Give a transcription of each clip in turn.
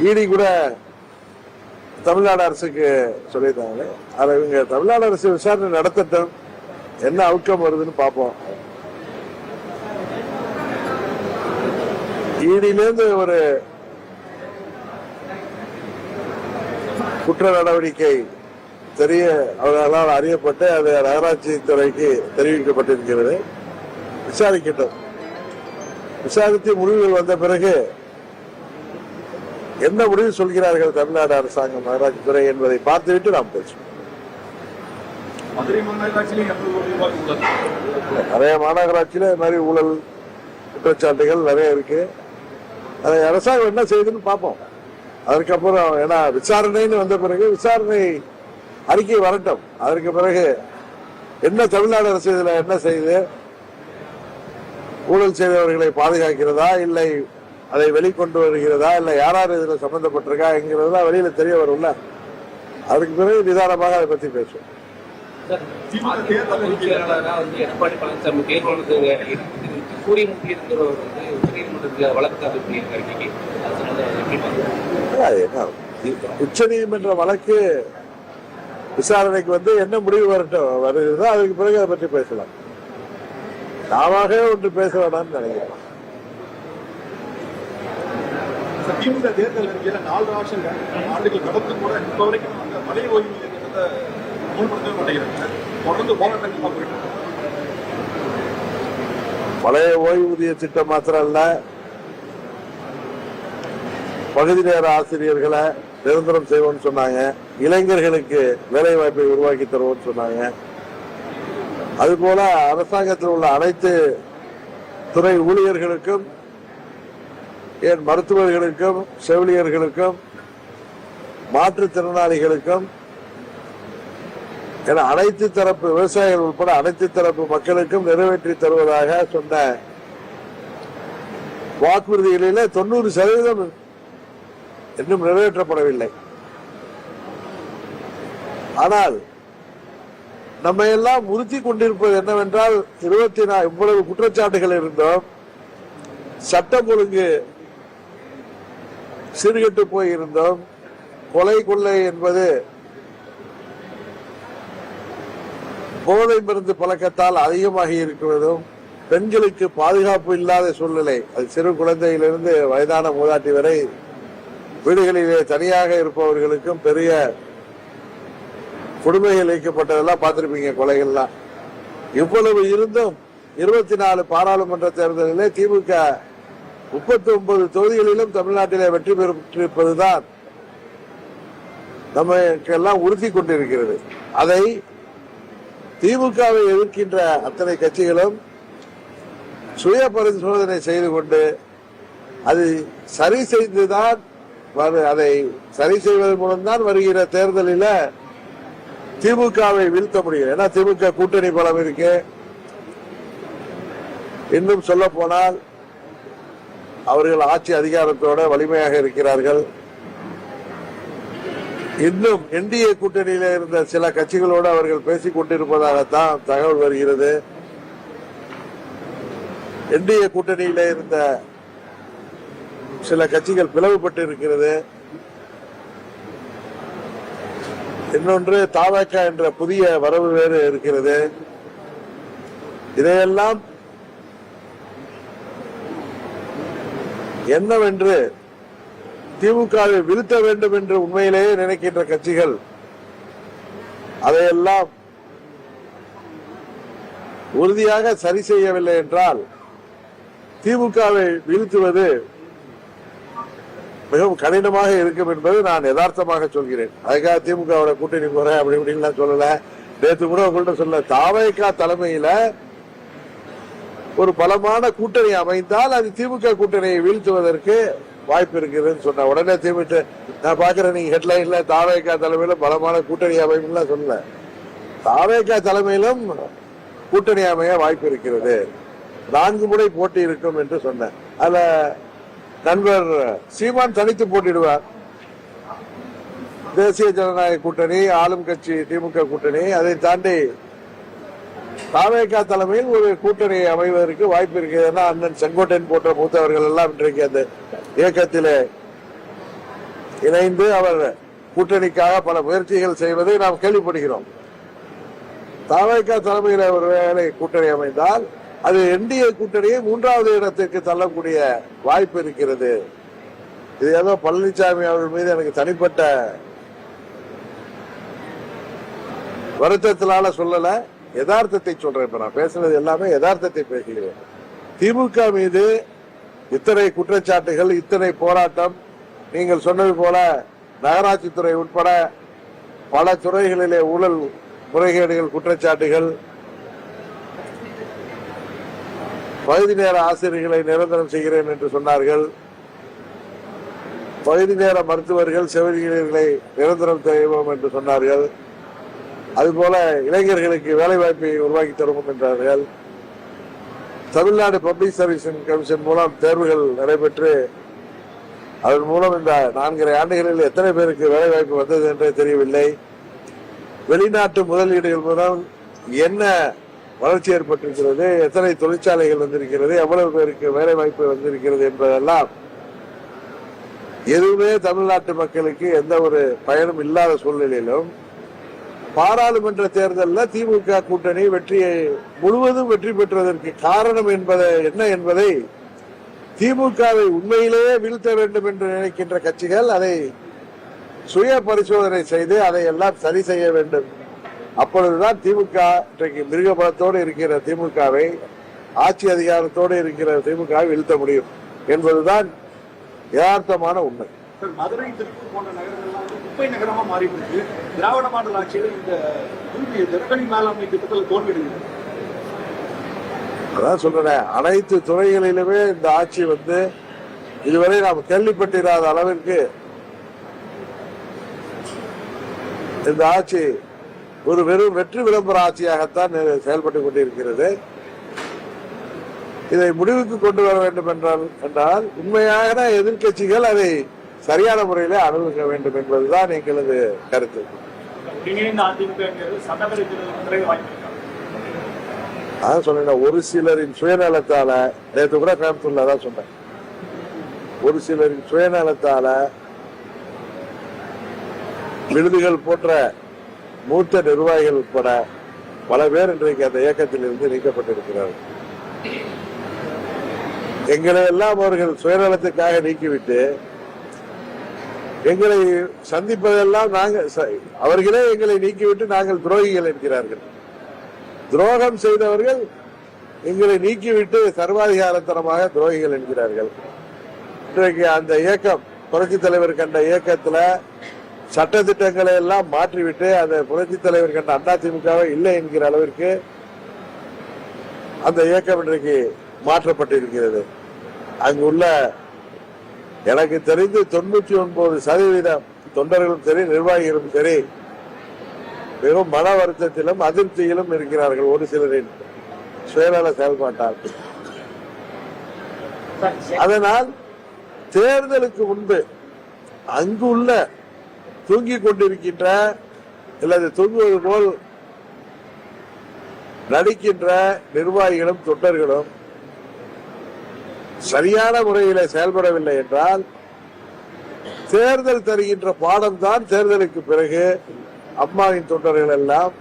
இடி கூட தமிழ்நாடு அரசுக்கு சொல்லியிருந்தாங்க. அதை இவங்க தமிழ்நாடு அரசு விசாரணை நடத்தட்டும், என்ன அவுட்கம் வருதுன்னு பார்ப்போம். இடியிலிருந்து ஒரு குற்ற நடவடிக்கை அவர்களால் அறியப்பட்டு அது நகராட்சி துறைக்கு தெரிவிக்கப்பட்டிருக்கிறது. விசாரிக்கட்டும். விசாரித்து முடிவுகள் வந்த பிறகு என்ன முடிவு சொல்கிறார்கள் தமிழ்நாடு அரசாங்கம், நகராட்சி துறை என்பதை பார்த்துவிட்டு நாம் பேசுவோம். நிறைய மாநகராட்சியில இது மாதிரி ஊழல் குற்றச்சாட்டுகள் நிறைய இருக்கு. அதை அரசாங்கம் என்ன செய்யுதுன்னு பார்ப்போம். அதற்கப்புறம் ஏன்னா விசாரணைன்னு வந்த பிறகு விசாரணை அறிக்கை வரட்டும். அதற்கு பிறகு என்ன தமிழ்நாடு அரசு இதுல என்ன செய்து ஊழல் செய்தவர்களை பாதுகாக்கிறதா, இல்லை அதை வெளிக்கொண்டு வருகிறதா, இல்லை யாராரு இதுல சம்பந்தப்பட்டிருக்கா என்கிறதா வெளியில தெரிய வரும்ல. அதுக்கு பிறகு நிதானமாக அதை பத்தி பேசுவோம். எடப்பாடி பழனிசாமி உச்ச நீதிமன்ற வழக்கு விசாரணைக்கு வந்து என்ன முடிவு வருகிறதோ அதுக்கு பிறகு அதை பற்றி பேசலாம். நாம ஒன்று பேச வேண்டாம்னு நினைக்கிறேன். திமுக தேர்தல் அறிக்கையில 4 ஆண்டுகள் கடந்து கூட இப்ப வரைக்கும் அந்த பழைய ஓய்வூதிய திட்டத்தை அமல்படுத்தவே மாட்டேங்கிறாங்க. தொடர்ந்து போராட்டங்கள் போயிட்டு பழைய ஓய்வூதிய திட்டம் மாத்திரம் அல்ல, பகுதி நேர ஆசிரியர்களை நிரந்தரம் செய்வோம்னு சொன்னாங்க. இளைஞர்களுக்கு வேலை வாய்ப்பை உருவாக்கி தருவோம்னு சொன்னாங்க. அதுபோல அரசாங்கத்தில் உள்ள அனைத்து துறை ஊழியர்களுக்கும், ஏன் மருத்துவர்களுக்கும், செவிலியர்களுக்கும், மாற்றுத்திறனாளிகளுக்கும் என அனைத்து தரப்பு விவசாயிகள் உட்பட அனைத்து தரப்பு மக்களுக்கும் நிறைவேற்றி தருவதாக சொன்ன வாக்குறுதிகளில் 90% இன்னும் நிறைவேற்றப்படவில்லை. ஆனால் நம்ம எல்லாம் உறுத்தி கொண்டிருப்பது என்னவென்றால், 24 இவ்வளவு குற்றச்சாட்டுகள் இருந்தோம், சட்டம் ஒழுங்கு சீர்கெட்டு போயிருந்தோம், கொலை கொள்ளை என்பது போதை மருந்து பழக்கத்தால் அதிகமாகி இருக்கிறதும், பெண்களுக்கு பாதுகாப்பு இல்லாத சூழ்நிலை, அது சிறு குழந்தையிலிருந்து வயதான மூதாட்டி வரை வீடுகளிலே தனியாக இருப்பவர்களுக்கும் பெரிய கொடுமைகள் இழைக்கப்பட்டதெல்லாம் பார்த்திருப்பீங்க, கொலைகள்லாம். இவ்வளவு இருந்தும் 24 பாராளுமன்ற தேர்தலிலே திமுக 39 தொகுதிகளிலும் தமிழ்நாட்டிலே வெற்றி பெற்றிருப்பதுதான் நமக்கெல்லாம் உறுதி கொண்டிருக்கிறது. அதை திமுகவை எதிர்க்கின்ற அத்தனை கட்சிகளும் சுய பரிசோதனை செய்து கொண்டு அது சரி செய்துதான், அதை சரி செய்வதன் மூலம்தான் வருகிற தேர்தலில் திமுகவை வீழ்த்த முடியும். ஏன்னா திமுக கூட்டணி பலம் இருக்கு. இன்னும் சொல்ல போனால் அவர்கள் ஆட்சி அதிகாரத்தோட வலிமையாக இருக்கிறார்கள். இன்னும் என்டிஏ கூட்டணியில இருந்த சில கட்சிகளோடு அவர்கள் பேசிக் கொண்டிருப்பதாகத்தான் தகவல் வருகிறது. என்டிஏ கூட்டணியில இருந்த சில கட்சிகள் பிளவுபட்டு இருக்கிறது. இன்னொன்று தாவக என்ற புதிய வரவு வேறு இருக்கிறது. இதையெல்லாம் என்னவென்று திமுகவை வீழ்த்த வேண்டும் என்று உண்மையிலேயே நினைக்கின்ற கட்சிகள் அதையெல்லாம் உறுதியாக சரி செய்யவில்லை என்றால் திமுகவை வீழ்த்துவது மிகவும் கடினமாக இருக்கும் என்பது நான் யதார்த்தமாக சொல்கிறேன். அதுக்காக திமுகவோட கூட்டணி போறேன் அப்படி இப்படின்னு சொல்லல. நேற்று கூட உங்கள்கிட்ட சொல்ல, தாவேகா தலைமையில ஒரு பலமான கூட்டணி அமைந்தால் அது திமுக கூட்டணியை வீழ்த்துவதற்கு வாய்ப்பு இருக்குதுன்னு சொன்ன உடனே திமுக நான் பாக்குறேன், நீங்க ஹெட்லைன்ல தாவேகா தலைமையில பலமான கூட்டணி அமைப்புலாம் சொல்லல. தாவேகா தலைமையிலும் கூட்டணி அமைய வாய்ப்பு இருக்கிறது, 4 முறை போட்டி இருக்கும் என்று சொன்னேன். அதுல நண்பர் சீமான் தனித்து போட்டிடுவார். தேசிய ஜனநாயக கூட்டணி, ஆளும் கட்சி திமுக கூட்டணி, அதை தாண்டி தாவேகா தலைமையில் ஒரு கூட்டணி அமைவதற்கு வாய்ப்பு இருக்கிறது. அண்ணன் செங்கோட்டையன் போன்ற மூத்தவர்கள் எல்லாம் இன்றைக்கு அந்த இயக்கத்திலே இணைந்து அவர் கூட்டணிக்காக பல முயற்சிகள் செய்வதை நாம் கேள்விப்படுகிறோம். தவிக தலைமையில ஒருவேளை கூட்டணி அமைந்தால் அது என்டிஏ கூட்டணியை 3வது இடத்திற்கு தள்ளக்கூடிய வாய்ப்பு இருக்கிறது. இது ஏதோ பழனிசாமி அவர்கள் மீது எனக்கு தனிப்பட்ட வருத்தத்தினால சொல்லல, யதார்த்தத்தை சொல்றேன். இப்ப நான் பேசுனது எல்லாமே யதார்த்தத்தை பேசுகிறேன். திமுக மீது இத்தனை குற்றச்சாட்டுகள், இத்தனை போராட்டம், நீங்கள் சொன்னது போல நகராட்சித்துறை உட்பட பல துறைகளிலே ஊழல் முறைகேடுகள், குற்றச்சாட்டுகள், பகுதி நேர ஆசிரியர்களை நிரந்தரம் செய்கிறேன் என்று சொன்னார்கள், பகுதி நேர மருத்துவர்கள் செவிலியர்களை நிரந்தரம் செய்வோம் என்று சொன்னார்கள், அதுபோல இளைஞர்களுக்கு வேலை வாய்ப்பை உருவாக்கி தருவோம் என்றார்கள். தமிழ்நாடு பப்ளிக் சர்வீஸ் கமிஷன் மூலம் தேர்வுகள் நடைபெற்று அதன் மூலம் இந்த 4.5 ஆண்டுகளில் எத்தனை பேருக்கு வேலை வாய்ப்பு வந்தது என்றே தெரியவில்லை. வெளிநாட்டு முதலீடுகள் மூலம் என்ன வளர்ச்சி ஏற்பட்டிருக்கிறது, எத்தனை தொழிற்சாலைகள் வந்திருக்கிறது, எவ்வளவு பேருக்கு வேலை வாய்ப்பு வந்திருக்கிறது என்பதெல்லாம் எதுவுமே தமிழ்நாட்டு மக்களுக்கு எந்த ஒரு பயனும் இல்லாத சூழ்நிலையிலும் பாராளுமன்ற தேர்தலில் திமுக கூட்டணி முழுவதும் வெற்றி பெற்றதற்கு காரணம் என்ன என்பதை திமுகவை உண்மையிலேயே வீழ்த்த வேண்டும் என்று நினைக்கின்ற கட்சிகள் அதை சுய பரிசோதனை செய்து அதை எல்லாம் சரி செய்ய வேண்டும். அப்பொழுதுதான் திமுக இன்றைக்கு மிருகபலத்தோடு இருக்கிற திமுகவை, ஆட்சி அதிகாரத்தோடு இருக்கிற திமுகவை வீழ்த்த முடியும் என்பதுதான் யதார்த்தமான உண்மை. மதுரை, திருப்பூர் போன்ற நகரங்கள்லாம் குப்பை நகரமா மாறி இருக்கு. திராவிட மாடல் ஆட்சியில் இந்த திறக்கணி மேலாண்மை திட்டத்தில் தோல்வியடைகிறது. அதான் சொல்றேன், அனைத்து துறைகளிலுமே இந்த ஆட்சி இதுவரை நாம் கேள்விப்பட்டிராத அளவிற்கு இந்த ஆட்சி ஒரு வெறும் வெற்றி விளம்பர ஆட்சியாகத்தான் செயல்பட்டுக் கொண்டிருக்கிறது. இதை முடிவுக்கு கொண்டு வர வேண்டும் என்றால் உண்மையான எதிர்கட்சிகள் அதை சரியான முறையில அணுக வேண்டும் என்பதுதான் எங்களது கருத்து. அதான் சொன்னேன், ஒரு சிலரின் சுயநலத்தால, நேற்று கூட கோயம்புத்தூர்ல தான் சொன்னேன், ஒரு சிலரின் சுயநலத்தால விருதுகள் போன்ற மூத்த நிர்வாகிகள் உட்பட பல பேர் இன்றைக்கு அந்த இயக்கத்தில் இருந்து நீக்கப்பட்டிருக்கிறார்கள். எங்களை எல்லாம் அவர்கள் சுயநலத்துக்காக நீக்கிவிட்டு எங்களை சந்திப்பதெல்லாம் அவர்களே எங்களை நீக்கிவிட்டு நாங்கள் துரோகிகள் என்கிறார்கள். துரோகம் செய்தவர்கள் எங்களை நீக்கிவிட்டு சர்வாதிகாரத்தனமாக துரோகிகள் என்கிறார்கள். இன்றைக்கு அந்த இயக்கம், புரட்சி தலைவர் கண்ட இயக்கத்துல சட்டத்திட்டங்களை எல்லாம் மாற்றிவிட்டு அந்த புரட்சி தலைவர் கண்ட அதிமுகவை இல்லை என்கிற அளவிற்கு அந்த இயக்கம் இன்றைக்கு மாற்றப்பட்டிருக்கிறது. அங்குள்ள எனக்கு தெரிந்து 99% தொண்டர்களும் சரி, நிர்வாகிகளும் சரி, மிகவும் மன வருத்தத்திலும் அதிருப்தியிலும் இருக்கிறார்கள் ஒரு சிலரின் சுயநல செயல்பாட்டால். அதனால் தேர்தலுக்கு முன்பு அங்குள்ள தூங்கிக் கொண்டிருக்கின்ற அல்லது தூங்குவது போல் நடிக்கின்ற நிர்வாகிகளும் தொண்டர்களும் சரியான முறையில் செயல்படவில்லை என்றால் தேர்தல் தருகின்ற பாடம் தான் தேர்தலுக்கு பிறகு அம்மாவின் தொண்டர்கள் எல்லாம்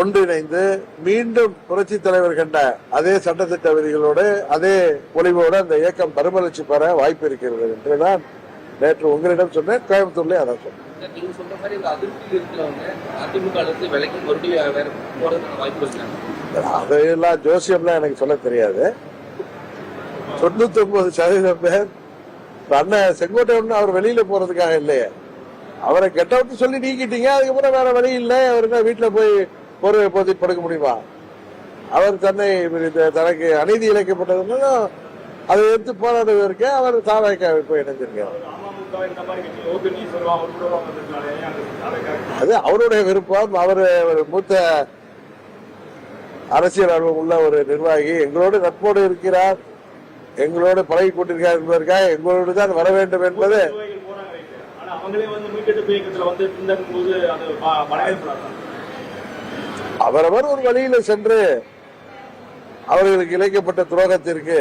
ஒன்றிணைந்து மீண்டும் புரட்சி தலைவர் கண்ட அதே சட்டத்திட்ட விதிகளோடு அதே பொலிவோடு அந்த இயக்கம் மறுமலர்ச்சி பெற வாய்ப்பு இருக்கிறது என்றுதான் நேற்று உங்களிடம் சொன்னேன், கோயம்புத்தூர்ல அதான் சொன்னேன். நீங்க சொல்ற மாதிரி இந்த அதிருப்தி இருக்கிறவங்க அதிமுக அடுத்து விலைக்கு மறுபடியும் வேற போறதுக்கான வாய்ப்பு இருக்காங்க. அதையெல்லாம் ஜோசியம்லாம் எனக்கு சொல்ல தெரியாது. 99% பேர் அண்ணன் செங்கோட்டையன் அவர் வெளியில போறதுக்காக இல்லையே, அவரை கெட்ட விட்டு சொல்லி நீக்கிட்டீங்க, அதுக்கப்புறம் வேற வழி இல்லை, அவருக்கு வீட்டுல போய் பொருளை போத்தி படுக்க முடியுமா? அவர் தனக்கு அநீதி இழைக்கப்பட்டதுன்னு அதை எடுத்து போராடுவதற்கு அவர் தாவேக்காவை போய் இணைஞ்சிருக்கார். அது அவருடைய விருப்பம். அவர் ஒரு மூத்த அரசியல் அனுபவம் உள்ள ஒரு நிர்வாகி, எங்களோடு நட்போடு இருக்கிறார், எங்களோடு பழகி கொண்டிருக்கார் என்பதற்காக எங்களோடு தான் வர வேண்டும் என்பது அவரவர் ஒரு வழியில சென்று அவர்களுக்கு இழைக்கப்பட்ட துரோகத்திற்கு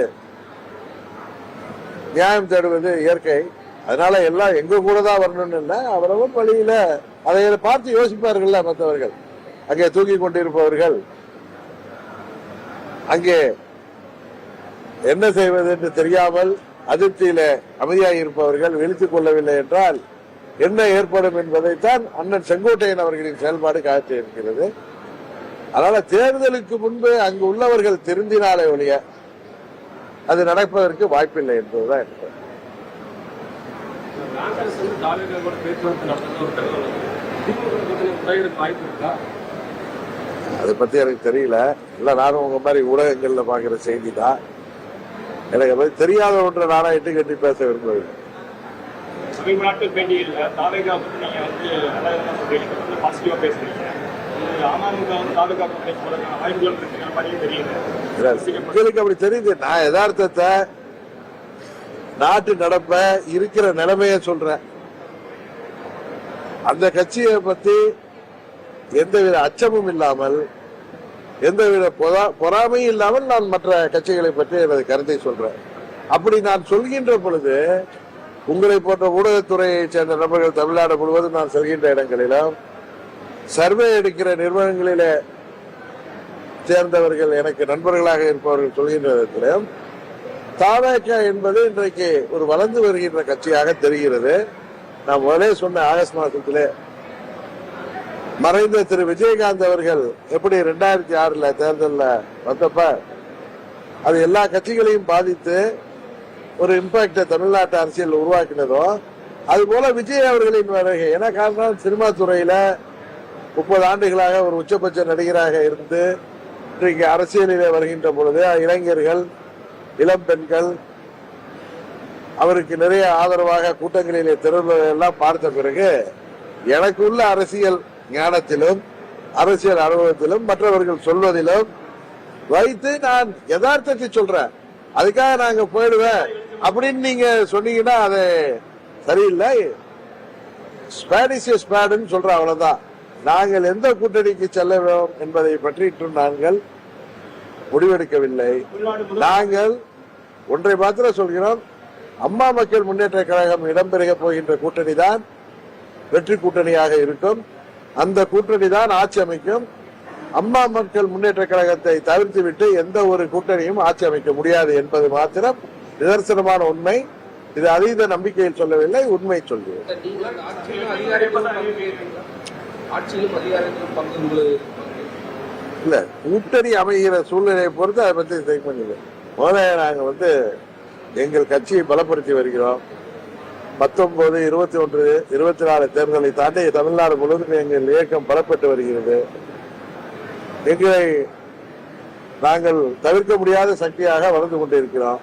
நியாயம் தேடுவது இயற்கை. அதனால எல்லாம் எங்க கூட தான் வரணும்னு இல்லை, அவரவர் வழியில அதை பார்த்து யோசிப்பார்கள் மற்றவர்கள். அங்கே தூக்கி கொண்டிருப்பவர்கள் அங்கே என்ன செய்வது என்று தெரியாமல் அதிருப்தியில அமைதியாக இருப்பவர்கள் விழித்துக் கொள்ளவில்லை என்றால் என்ன ஏற்படும் என்பதைத்தான் அண்ணன் செங்கோட்டையன் அவர்களின் செயல்பாடு காட்டி இருக்கிறது. அதனால தேர்தலுக்கு முன்பு அங்கு உள்ளவர்கள் திருந்தினாலே ஒழிய அது நடப்பதற்கு வாய்ப்பில்லை என்பதுதான் எனக்கு. அதை பத்தி எனக்கு தெரியல. இல்ல நானும் உங்க மாதிரி ஊடகங்கள்ல பாக்குற செய்தி தான். எனக்கு அதை தெரியாத ஒன்றை நானா இட்டு கட்டி பேச விரும்பவில்லை. சமீப நாட்கள் பேட்டியில் தாவேகா பற்றி நீங்க வந்து நல்ல சொல்றீங்க, பாசிட்டிவா பேசுறீங்க. அமமுக வந்து தாவேகா கூட்டணி போறதுக்கான வாய்ப்புகள் இருக்கிற மாதிரியே தெரியுது. உங்களுக்கு அப்படி தெரியுது. நான் யதார்த்தத்தை நாட்டு நடப்ப இருக்கிற நிலைமைய சொல்றேன். அந்த கட்சியை பத்தி எந்தவித அச்சமும் இல்லாமல் எந்தவித பொறாமையும் இல்லாமல் நான் மற்ற கட்சிகளை பற்றி எனது கருத்தை சொல்றேன். அப்படி நான் சொல்கின்ற பொழுது உங்களை போன்ற ஊடகத்துறையை சேர்ந்த நபர்கள் தமிழ்நாடு முழுவதும் நான் செல்கின்ற இடங்களிலும் சர்வே எடுக்கிற நிறுவனங்களிலே சேர்ந்தவர்கள் எனக்கு நண்பர்களாக இருப்பவர்கள் சொல்கின்ற விதத்திலும் தாவேக என்பது இன்றைக்கு ஒரு வளர்ந்து வருகின்ற கட்சியாக தெரிகிறது. நான் முதலே சொன்ன ஆகஸ்ட் மாதத்திலே மறைந்த திரு விஜயகாந்த் அவர்கள் எப்படி 2006 தேர்தலில் வந்தப்ப அது எல்லா கட்சிகளையும் பாதித்து ஒரு இம்பாக்ட தமிழ்நாட்டு அரசியல் உருவாக்கினதோ அது போல விஜய் அவர்களின் வருகை. ஏன்னா காரணம் சினிமா துறையில 30 ஆண்டுகளாக ஒரு உச்சபட்ச நடிகராக இருந்து இன்றைக்கு அரசியலிலே வருகின்ற பொழுது இளைஞர்கள் இளம் பெண்கள் அவருக்கு நிறைய ஆதரவாக கூட்டங்களிலே தெருவுகளெல்லாம் பார்த்த பிறகு எனக்கு உள்ள அரசியல் ஞானத்திலும் அரசியல் அனுபவத்திலும் மற்றவர்கள் சொல்வதிலும் வைத்து நான் யதார்த்தத்தை சொல்றேன். அதுக்காக நாங்க போயிடுவேன் அப்படின்னு நீங்க சொன்னீங்கன்னா அது சரியில்லை. ஸ்பாடிஷ் ஸ்பாடுன்னு சொல்ற அவ்வளவுதான். நாங்கள் எந்த கூட்டணிக்கு செல்ல வேண்டும் என்பதை பற்றி நாங்கள் முடிவெடுக்கவில்லை. நாங்கள் ஒன்றை மாத்திரம் சொல்கிறோம், அம்மா மக்கள் முன்னேற்ற கழகம் இடம்பெற போகின்ற கூட்டணி தான் வெற்றி கூட்டணியாக இருக்கும். அந்த கூட்டணி தான் ஆட்சி அமைக்கும். அம்மா மக்கள் முன்னேற்ற கழகத்தை தவிர்த்து விட்டு எந்த ஒரு கூட்டணியும் ஆட்சி அமைக்க முடியாது என்பது மாத்திரம் நிதர்சனமான உண்மை. இது அதீத நம்பிக்கையில் சொல்லவில்லை, உண்மை சொல்கிறேன். இல்ல கூட்டணி அமைகிற சூழ்நிலையை பொறுத்து அதை பத்தி திங்க் பண்ணல. முதல்ல நாங்க எங்கள் கட்சியை பலப்படுத்தி வருகிறோம். 19, 21, 24 தேர்தலை தாண்டி தமிழ்நாடு முழுவதும் எங்கள் இயக்கம் பலப்பட்டு வருகிறது. எங்களை நாங்கள் தவிர்க்க முடியாத சக்தியாக வளர்ந்து கொண்டிருக்கிறோம்.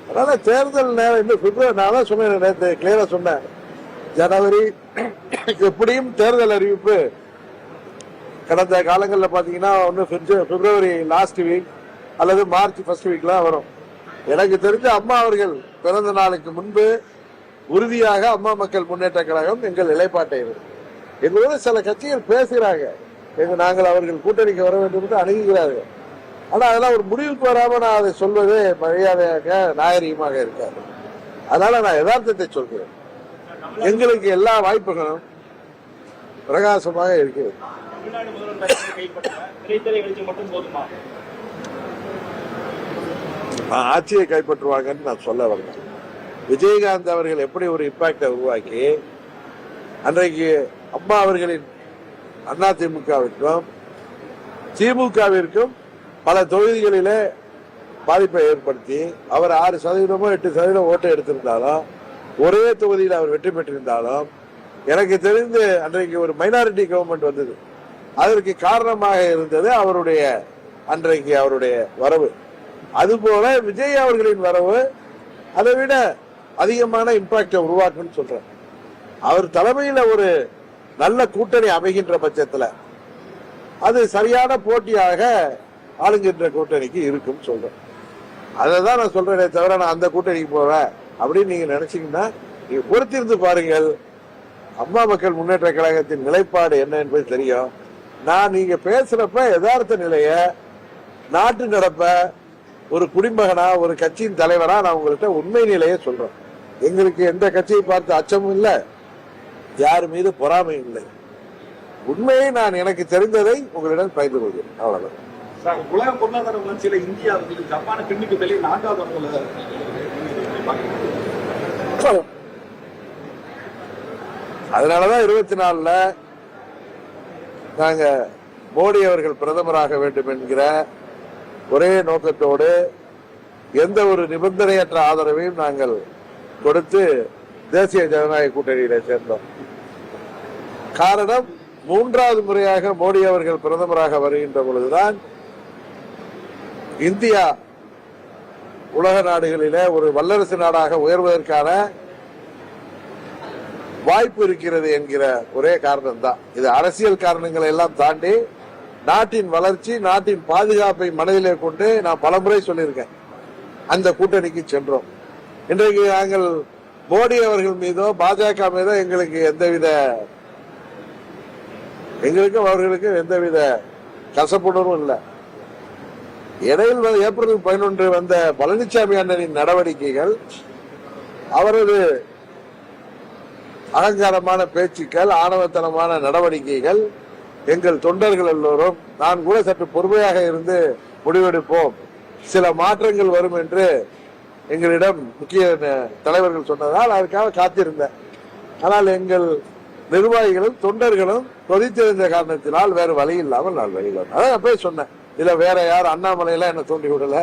அதனால தேர்தல் நேரம் இன்னும் பிப்ரவரி, நான் தான் சொன்னேன், நேற்று கிளியரா சொன்னேன், ஜனவரி எப்படியும் தேர்தல் அறிவிப்பு கடந்த காலங்களில் பாத்தீங்கன்னா ஒன்னு பிப்ரவரி லாஸ்ட் வீக் அல்லது மார்ச் ஃபர்ஸ்ட் வீக்லாம் வரும். எனக்கு தெரிஞ்ச அம்மா அவர்கள் பிறந்த நாளுக்கு முன்பு உறுதியாக அம்மா மக்கள் முன்னேற்ற கழகம் எங்கள் நிலைப்பாட்டை எங்களோட சில கட்சிகள் பேசுகிறாங்க, நாங்கள் அவர்கள் கூட்டணிக்கு வர வேண்டும் என்று அணுகுகிறார்கள். ஆனா அதெல்லாம் ஒரு முடிவுக்கு வராம நான் அதை சொல்வது மரியாதையாக நாகரிகமாக இருக்காது. அதனால நான் யதார்த்தத்தை சொல்கிறேன். எங்களுக்கு எல்லா வாய்ப்புகளும் பிரகாசமாக இருக்கிறது. ஆட்சியை கைப்பற்றுவாங்கன்னு நான் சொல்ல வரேன். விஜயகாந்த் அவர்கள் எப்படி ஒரு இம்பாக்டை உருவாக்கி அன்றைக்கு அம்மா அவர்களின் அதிமுகவிற்கும் திமுகவிற்கும் பல தொகுதிகளிலே பாதிப்பை ஏற்படுத்தி அவர் 6% 8% ஓட்டை எடுத்திருந்தாலும் ஒரே தொகுதியில் அவர் வெற்றி பெற்றிருந்தாலும் எனக்கு தெரிந்து அன்றைக்கு ஒரு மைனாரிட்டி கவர்மெண்ட் வந்தது. அதற்கு காரணமாக இருந்தது அன்றைக்கு அவருடைய வரவு. அதுபோல விஜய் அவர்களின் வரவு அதை விட அதிகமான இம்பாக்டை உருவாக்குன்னு சொல்றேன். அவர் தலைமையில ஒரு நல்ல கூட்டணி அமைகின்ற பட்சத்துல அது சரியான போட்டியாக ஆளுகின்ற கூட்டணிக்கு இருக்கும் சொல்றேன். அதான் நான் சொல்றேனே தவிர நான் அந்த கூட்டணிக்கு போவேன் அப்படின்னு நீங்க நினைச்சீங்கன்னா நீங்க பொறுத்திருந்து பாருங்கள். அம்மா மக்கள் முன்னேற்ற கழகத்தின் நிலைப்பாடு என்ன என்பது தெரியும். நான் நீங்க பேசுறப்ப யதார்த்த நிலைய நாட்டு நடப்ப ஒரு குடிமகனா ஒரு கட்சியின் தலைவரா நான் உங்கள்கிட்ட உண்மை நிலையை சொல்றேன். எங்களுக்கு எந்த கட்சியை பார்த்து அச்சமும் இல்லை, யார் மீது பொறாமையும் இல்லை. உண்மையை நான் எனக்கு தெரிந்ததை உங்களிடம் பகிர்ந்து கொள்கிறேன். அவ்வளவுதான். சார், உலக பொருளாதார வளர்ச்சியில இந்தியா வந்து ஜப்பானை பின்னுக்கு தள்ளி 4வது இடத்துல அதனாலதான் 24ல நாங்க மோடி அவர்கள் பிரதமராக வேண்டும் என்கிற ஒரே நோக்கத்தோடு எந்த ஒரு நிபந்தனையற்ற ஆதரவையும் நாங்கள் கொடுத்து தேசிய ஜனநாயக கூட்டணியில சேர்ந்தோம். காரணம், 3வது முறையாக மோடி அவர்கள் பிரதமராக வருகின்ற பொழுதுதான் இந்தியா உலக நாடுகளிலே ஒரு வல்லரசு நாடாக உயர்வதற்கான வாய்ப்பு இருக்கிறது என்கிற ஒரே காரணம் தான். இது அரசியல் காரணங்களை எல்லாம் தாண்டி நாட்டின் வளர்ச்சி, நாட்டின் பாதுகாப்பை மனதிலே கொண்டு நான் பலமுறை சொல்லியிருக்கேன். அந்த கூட்டணிக்கு சென்றோம். இன்றைக்கு நாங்கள் மோடி அவர்கள் மீதோ பாஜக மீதோ எங்களுக்கும் அவர்களுக்கும் எந்தவித கசப்புணர்வும் இல்லை. இடையில் ஏப்ரல் 11 வந்த பழனிசாமி அண்ணனின் நடவடிக்கைகள், அவரது அகங்காரமான பேச்சுக்கள், ஆணவத்தனமான நடவடிக்கைகள், எங்கள் தொண்டர்கள் எல்லோரும், நான் கூட சற்று பொறுமையாக இருந்து முடிவெடுப்போம், சில மாற்றங்கள் வரும் என்று எங்களிடம் முக்கிய தலைவர்கள் சொன்னதால் அதற்காக காத்திருந்தேன். ஆனால் எங்கள் நிர்வாகிகளும் தொண்டர்களும் கொதித்திருந்த காரணத்தினால் வேறு வழி இல்லாமல் நான் வெளியில் வந்தேன். அதான் போய் சொன்னேன். இதுல வேற யார் அண்ணாமலையில என்ன தோண்டி விடல,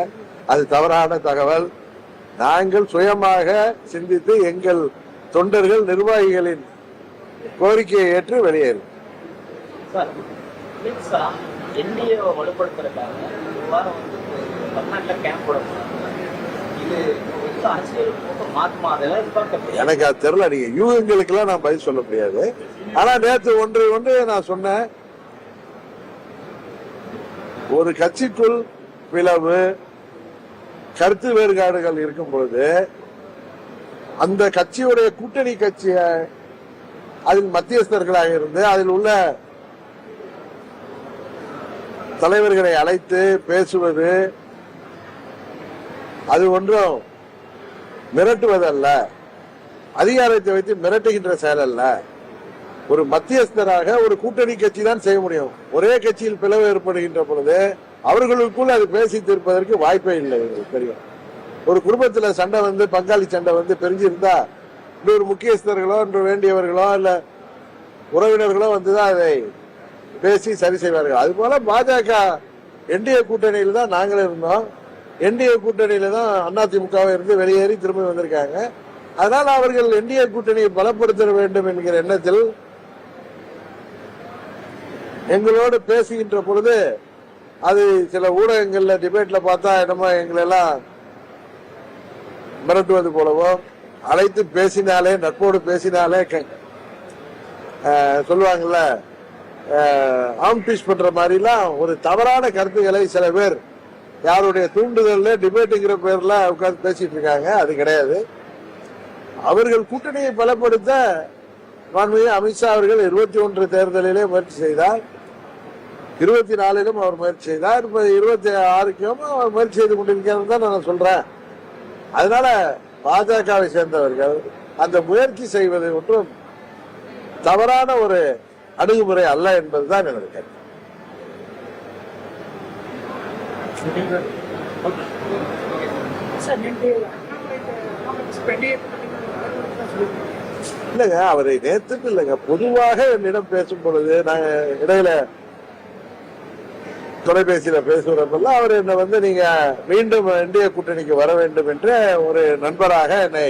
அது தவறான தகவல். நாங்கள் சுயமாக சிந்தித்து எங்கள் தொண்டர்கள் நிர்வாகிகளின் கோரிக்கையை ஏற்று வெளியேறும். எனக்கு அது தெரியல. நீங்க யூகங்களுக்கு எல்லாம் நான் பதில் சொல்ல முடியாது. ஆனா நேற்று ஒன்று நான் சொன்னேன், ஒரு கட்சிக்குள் பிளவு, கருத்து வேறுபாடுகள் இருக்கும் பொழுது அந்த கட்சியுடைய கூட்டணி கட்சிய அதில் மத்தியஸ்தர்களாக இருந்து அதில் உள்ள தலைவர்களை அழைத்து பேசுவது, அது ஒன்றும் மிரட்டுவதல்ல, அதிகாரத்தை வைத்து மிரட்டுகின்ற செயல் அல்ல. ஒரு மத்தியஸ்தராக ஒரு கூட்டணி கட்சி தான் செய்ய முடியும். ஒரே கட்சியில் பிளவு ஏற்படுகின்ற பொழுது அவர்களுக்குள் அது பேசி தீர்ப்பதற்கு வாய்ப்பே இல்லை. தெரியும், ஒரு குடும்பத்துல சண்டை வந்து, பங்காளி சண்டை வந்து பிரிஞ்சிருந்தா இன்னொரு முக்கியஸ்தர்களோ இன்று வேண்டியவர்களோ இல்ல உறவினர்களோ வந்துதான் அதை பேசி சரி செய்வார்கள். அது போல பாஜக என்டிஏ கூட்டணியில தான் நாங்களும் இருந்தோம். என்டிஏ கூட்டணியில தான் அதிமுக இருந்து வெளியேறி திரும்பி வந்திருக்காங்க. அதனால அவர்கள் என்டிஏ கூட்டணியை பலப்படுத்த வேண்டும் என்கிற எண்ணத்தில் எங்களோடு பேசுகின்ற பொழுது அது சில ஊடகங்கள்ல டிபேட்ல பார்த்தா என்னமோ எங்களெல்லாம் மிரட்டுவது போலவோ, அழைத்து பேசினாலே, நட்போடு பேசினாலே சொல்லுவாங்கல்ல, ஆம்டிஷ் பண்ற மாதிரிலாம் ஒரு தவறான கருத்துக்களை சில பேர் யாருடைய தூண்டுதல்ல டிபேட்டுங்கிற பேர்ல உட்கார்ந்து பேசிட்டு இருக்காங்க. அது கிடையாது. அவர்கள் கூட்டணியை பலப்படுத்த மாண்புமிகு அமித்ஷா அவர்கள் 21 தேர்தலிலே முயற்சி செய்தார், 24லும் அவர் முயற்சி செய்தார், இப்ப 26க்கும் அவர் முயற்சி செய்து கொண்டிருக்கிறார் தான் நான் சொல்றேன். அதனால பாஜகவை சேர்ந்தவர்கள் அந்த முயற்சி செய்வது ஒன்றும் தவறான ஒரு அணுகுமுறை அல்ல என்பதுதான் எனது கருத்து. இல்லங்க, அவரை நேற்றுக்கு இல்லைங்க, பொதுவாக என்னிடம் பேசும் பொழுது நான் இடையில தொலைபேசியில பேசுறப்பெல்லாம் அவர் என்ன வந்து நீங்க மீண்டும் என்டிஏ கூட்டணிக்கு வர வேண்டும் என்று ஒரு நண்பராக என்னை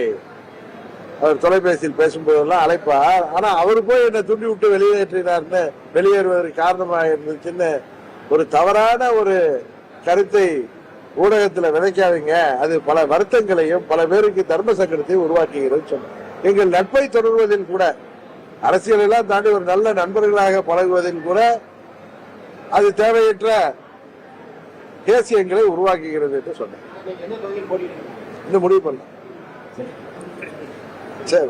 அவர் தொலைபேசியில் பேசும்போதெல்லாம் அழைப்பார். ஆனா அவர் போய் என்னை துண்டி விட்டு வெளியேற்றினார்னு, வெளியேறுவதற்கு காரணமாக இருந்துச்சுன்னு ஒரு தவறான ஒரு கருத்தை ஊடகத்தில் விதைக்காதீங்க. அது பல வருத்தங்களையும் பல பேருக்கு தர்ம சங்கடத்தையும் உருவாக்குகிறது சொன்ன. எங்கள் நட்பை தொடர்வதில் கூட, அரசியல் எல்லாம் தாண்டி ஒரு நல்ல நண்பர்களாக பழகுவதில் கூட அது தேவையற்ற தேசியங்களை உருவாக்குகிறது என்று சொன்னேன். இன்னும் முடிவு பண்ணலாம். சரி.